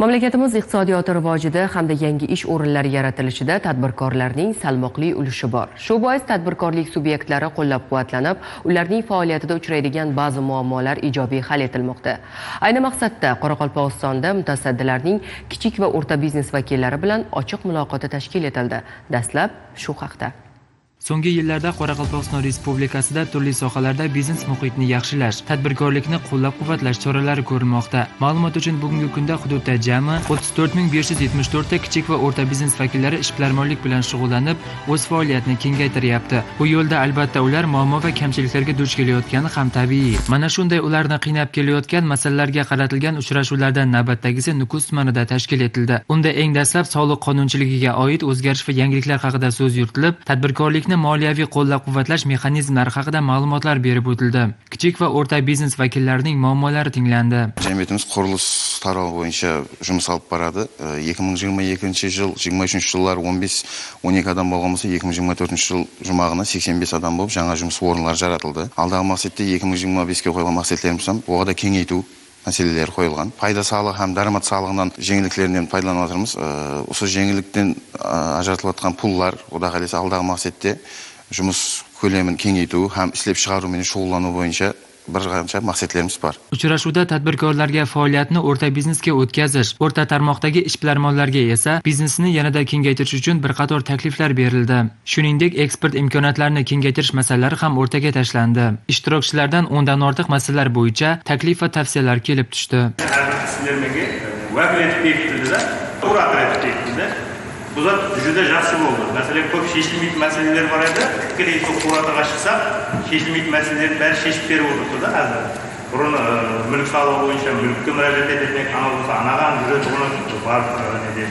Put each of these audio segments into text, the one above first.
Mamlakatimiz iqtisodiyoti rivojida hamda yangi ish o'rinlari yaratilishida tadbirkorlarning salmoqli ulushi bor. Shu bois tadbirkorlik subyektlari qo'llab-quvvatlanib, ularning faoliyatida uchraydigan ba'zi muammolar ijobiy hal etilmoqda. Ayni maqsadda Qoraqalpog'istonda mutasaddilarning kichik va o'rta biznes vakillari bilan ochiq muloqoti tashkil etildi. Dastlab shu haqda. So'nggi yillarda Qoraqalpog'iston Respublikasida turli sohalarda biznes muhitini yaxshilash, tadbirkorlikni qo'llab-quvvatlash choralari ko'rilmoqda. Ma'lumot uchun bugungi kunda hududda jami 34574 ta kichik va o'rta biznes vakillari ishbilarmonlik bilan shug'ullanib, o'z faoliyatini kengaytiryapti. Bu yo'lda albatta ular muammo va kamchiliklarga duch kelayotgani ham tabiiy. Mana shunday ularni qiynab kelayotgan masalalarga qaratilgan uchrashuvlardan navbatdagisi Nukus tumanida tashkil etildi. Unda eng dastlab soliq qonunchiligiga oid o'zgarish va yangiliklar haqida so'z yuritilib, tadbirkorlikni moliyaviy qo'llab-quvvatlash mexanizmlari haqida ma'lumotlar berib o'tildi. Kichik va o'rta biznes vakillarining muammolari tinglandi. Jamiyatimiz qurilish tarog'i bo'yicha жұмыс olib boradi. 2022-yil, 23-yillar 15-12 адам bo'lgan bo'lsa, 2024-yil jumag'ina 85 адам bo'lib, жаңа жұмыс o'rinlari yaratildi. Alдағы maqsadda 2025 ga qo'yilgan maqsadlarimiz ham bu yerda kengaytу мәселелер қойылған. Пайда салығы һәм дарамат салығынан жеңілдіктерінен пайдаланып отырмыз. Осы жеңілдіктен ажыратылып жатқан пуллар, ода қаласа алдағы мақсатта жұмыс көлемін кеңейту һәм ishlab chiqaruмен shug'ullanu bo'yicha bir qancha maqsadlarimiz bor. Uchrashuvda tadbirkorlarga faoliyatni o'rta biznesga o'tkazish, o'rta tarmoqdagi ishbilarmonlarga esa biznesini yanada kengaytirish uchun bir qator takliflar berildi. Shuningdek, eksport imkoniyatlarini kengaytirish masalalari ham o'rtaga tashlandi. Ishtirokchilardan 10 dan ortiq masalalar bo'yicha taklif va tavsiyalar kelib tushdi. Bu zat juda yaxshi bo'ldi. Masalan, ko'p sheshilmaydi masalalar bor edi. Fikriy to'g'riga chiqsaq, sheshilmaydi masalalarni bari sheshib berib o'tirdi hozir. Buni mulk soligi bo'yicha mulkka murojaat etdik, ana bo'lsa anaga juda to'g'ri bor edi.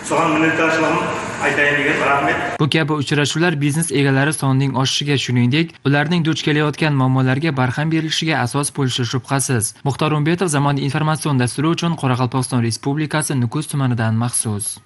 So'g'an minnatdorchiligim aytayin degan rahmat. Bu kabi uchrashuvlar biznes egalari sonining oshishiga, shuningdek, ularning duch kelayotgan muammolarga barham berilishiga asos bo'lishi shubhasiz. Muxtor Umbetov, Zamonaviy informatsion dasturi uchun Qoraqalpog'iston Respublikasi Nukus tumanidan maxsus.